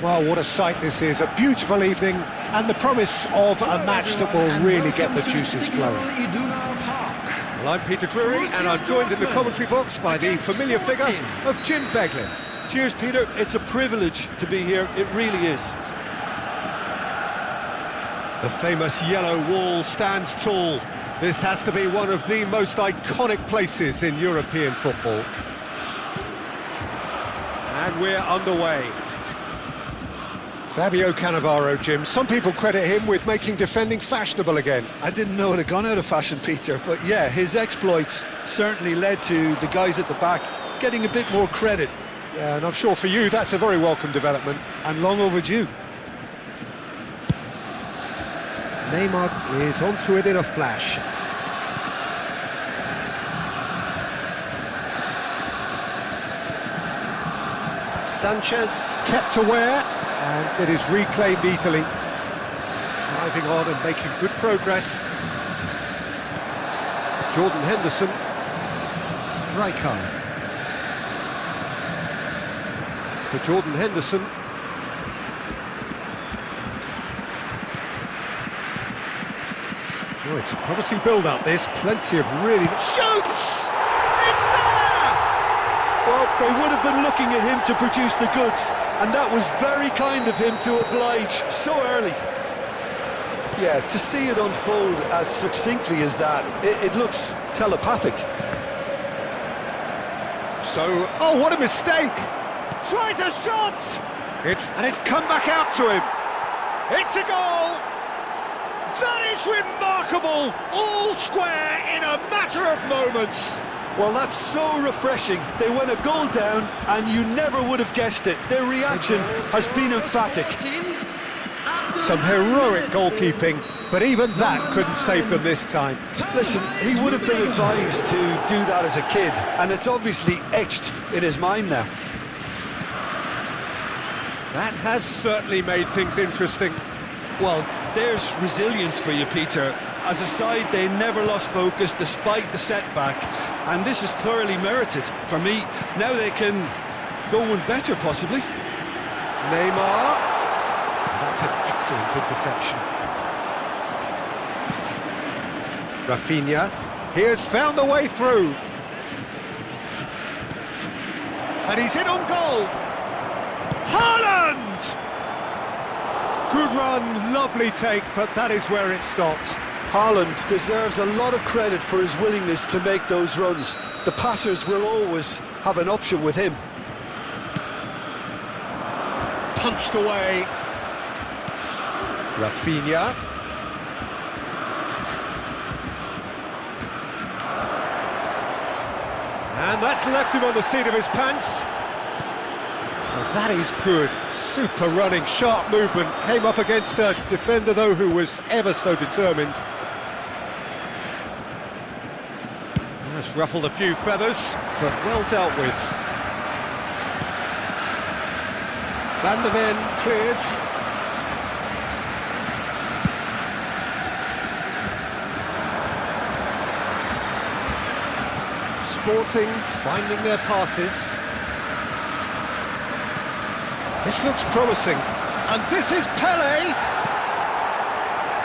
Well, what a sight this is, a beautiful evening, and the promise of a match that will really get the juices flowing. Well, I'm Peter Drury, and I'm joined in the commentary box by the familiar figure of Jim Beglin. Cheers, Peter. It's a privilege to be here, it really is. The famous yellow wall stands tall. This has to be one of the most iconic places in European football. And we're underway. Fabio Cannavaro, Jim. Some people credit him with making defending fashionable again. I didn't know it had gone out of fashion, Peter, but yeah, his exploits certainly led to the guys at the back getting a bit more credit. Yeah, and I'm sure for you that's a very welcome development. And long overdue. Neymar is onto it in a flash. Sanchez kept aware, and it is reclaimed easily. Driving on and making good progress. Jordan Henderson. Rijkaard. For Jordan Henderson. Oh, it's a promising build-up, this. Plenty of really... Shoots! It's there! Well, they would have been looking at him to produce the goods, and that was very kind of him to oblige so early. Yeah, to see it unfold as succinctly as that, it looks telepathic. So, Oh, what a mistake! tries a shot! And it's come back out to him. It's a goal! That is remarkable! All square in a matter of moments. Well, that's so refreshing. They went a goal down, and you never would have guessed it. Their reaction has been emphatic. Some heroic goalkeeping, but even that couldn't save them this time. Listen, he would have been advised to do that as a kid, and it's obviously etched in his mind now. That has certainly made things interesting. Well, there's resilience for you, Peter. As a side, they never lost focus despite the setback, and this is thoroughly merited. For me, now they can go one better, possibly. Neymar. That's an excellent interception. Rafinha, he has found a way through. And he's in on goal. Haaland! Good run, lovely take, but that is where it stopped. Haaland deserves a lot of credit for his willingness to make those runs. The passers will always have an option with him. Punched away. Rafinha. And that's left him on the seat of his pants. Well, that is good. Super running, sharp movement. Came up against a defender, though, who was ever so determined. That's ruffled a few feathers, but well dealt with. Van der Ven clears. Sporting finding their passes. This looks promising. And this is Pele!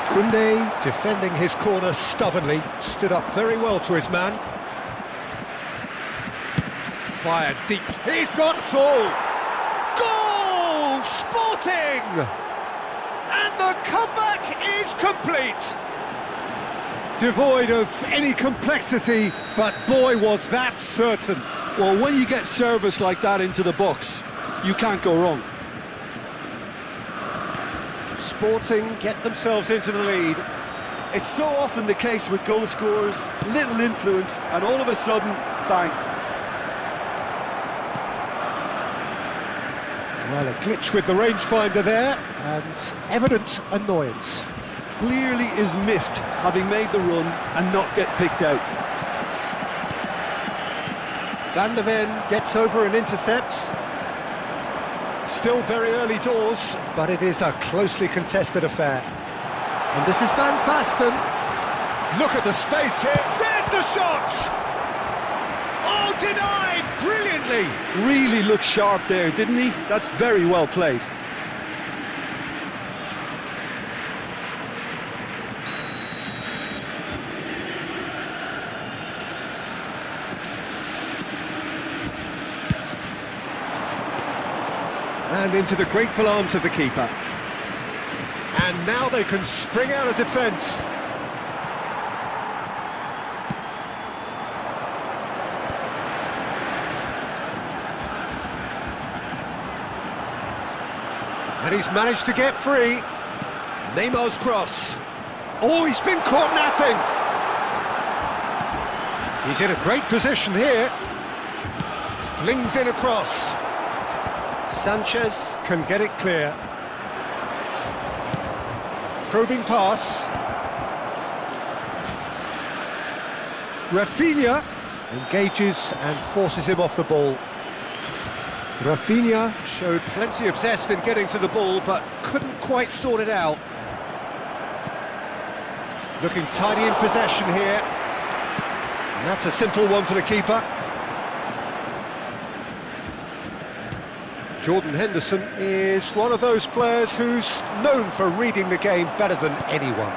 Koundé defending his corner stubbornly. Stood up very well to his man. Fired deep. He's got it all. Goal! Sporting! And the comeback is complete. Devoid of any complexity, but boy was that certain. Well, when you get service like that into the box, you can't go wrong. Sporting get themselves into the lead. It's so often the case with goal scorers, little influence, and all of a sudden, bang. Well, a glitch with the rangefinder there, and evident annoyance. Clearly is miffed, having made the run and not get picked out. Van der Ven gets over and intercepts. Still very early doors, but it is a closely contested affair. And this is Van Basten. Look at the space here. There's the shot! Oh, denied brilliantly. Really looked sharp there, didn't he? That's very well played. And into the grateful arms of the keeper. And now they can spring out of defence. And he's managed to get free. Neymar's cross. Oh, he's been caught napping. He's in a great position here. Flings in a cross. Sanchez can get it clear. Probing pass. Rafinha engages and forces him off the ball. Rafinha Showed plenty of zest in getting to the ball, but couldn't quite sort it out. looking tidy in possession here. And that's a simple one for the keeper. Jordan Henderson is one of those players who's known for reading the game better than anyone.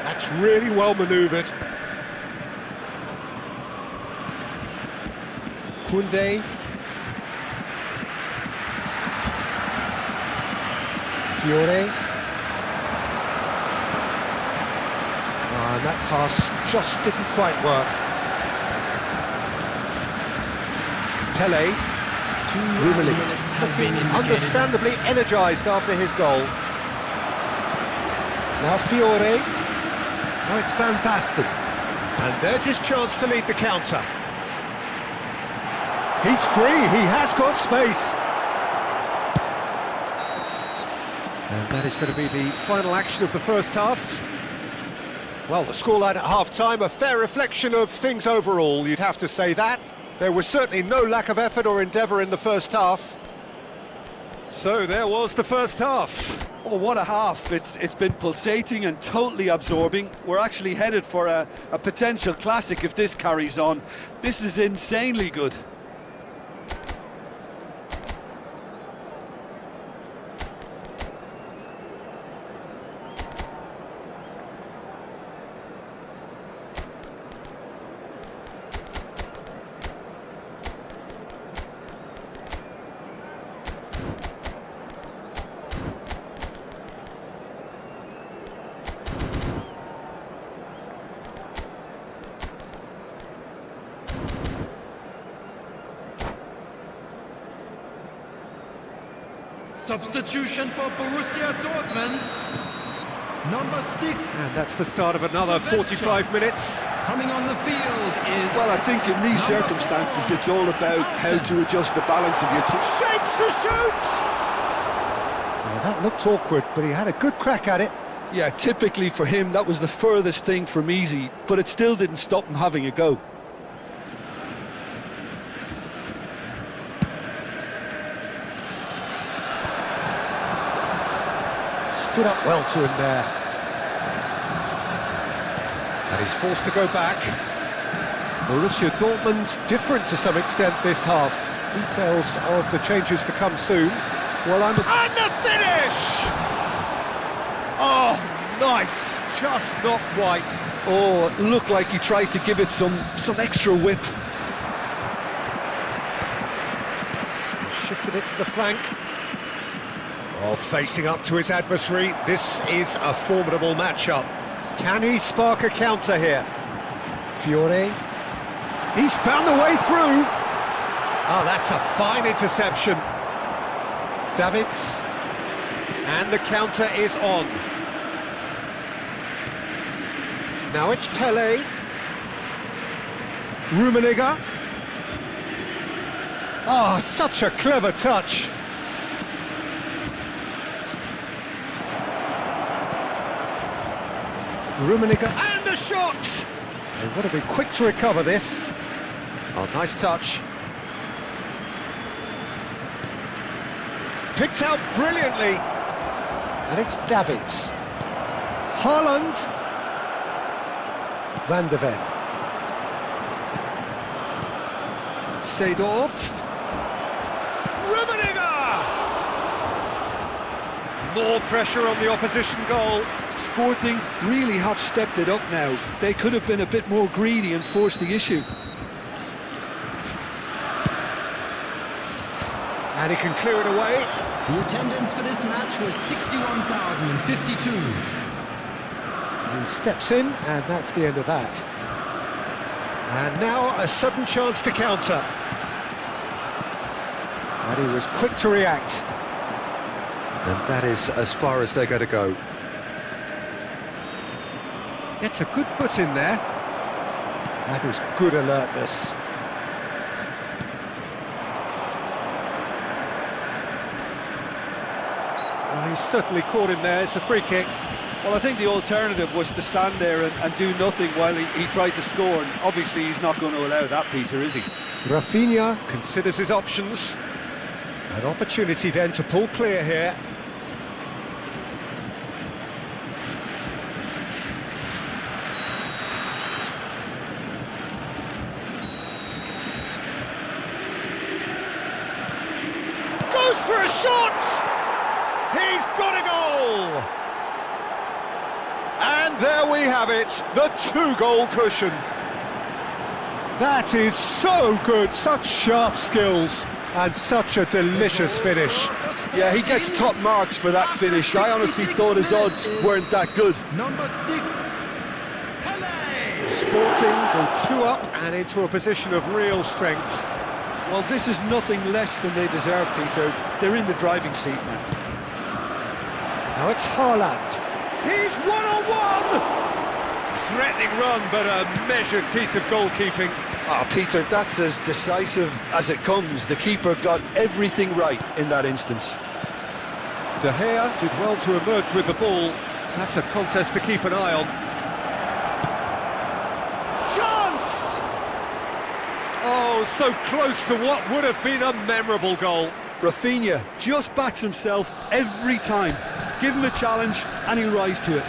That's really well manoeuvred. Koundé. Fiore. And that pass just didn't quite work. Pele. Looking understandably energised after his goal. Now Fiore. Oh, it's Van Basten. And there's his chance to lead the counter. He's free, he has got space. And that is going to be the final action of the first half. Well, the scoreline at half-time, a fair reflection of things overall, you'd have to say that. There was certainly no lack of effort or endeavour in the first half. So there was the first half. Oh, what a half. It's been pulsating and totally absorbing. We're actually headed for a potential classic if this carries on. This is insanely good. Substitution for Borussia Dortmund, number 6. And that's the start of another 45 minutes. Coming on the field is... Well, I think in these circumstances it's all about how to adjust the balance of your team. Shapes to shoot! Well, that looked awkward, but he had a good crack at it. Yeah, typically for him that was the furthest thing from easy, but it still didn't stop him having a go. Stood up well to him there. And he's forced to go back. Borussia Dortmund different to some extent this half. Details of the changes to come soon. Well, and the finish! Oh, nice. Just not quite. Oh, it looked like he tried to give it some extra whip. Shifted it to the flank. Oh, facing up to his adversary, this is a formidable matchup. Can he spark a counter here? Fiore. He's found the way through. Oh, that's a fine interception. Davids. And the counter is on. Now it's Pele. Rummenigge. Oh, such a clever touch. Rummenigge, and a shot! They've got to be quick to recover this. Oh, nice touch. Picked out brilliantly. And it's Davids. Haaland. Van de Ven. Seedorf. Rummenigge! More pressure on the opposition goal. Sporting really have stepped it up now. They could have been a bit more greedy and forced the issue. And he can clear it away. The attendance for this match was 61,052. He steps in, and that's the end of that. And now a sudden chance to counter. And he was quick to react. And that is as far as they're going to go. Gets a good foot in there. That is good alertness. Well, he's certainly caught him there. It's a free kick. Well, I think the alternative was to stand there and do nothing while he tried to score, and obviously he's not going to allow that, Peter, is he? Rafinha considers his options. An opportunity then to pull clear here. Goes for a shot! He's got a goal! And there we have it, the two-goal cushion. That is so good, such sharp skills, and such a delicious finish. Yeah, he gets top marks for that finish. I honestly thought his odds weren't that good. Number 6, Pele. Sporting go 2 up and into a position of real strength. Well, this is nothing less than they deserve, Peter. They're in the driving seat now. Now it's Haaland. He's one-on-one! Threatening run, but a measured piece of goalkeeping. Ah, Peter, that's as decisive as it comes. The keeper got everything right in that instance. De Gea did well to emerge with the ball. That's a contest to keep an eye on. Chance! Oh, so close to what would have been a memorable goal. Rafinha just backs himself every time. Give him a challenge and he'll rise to it.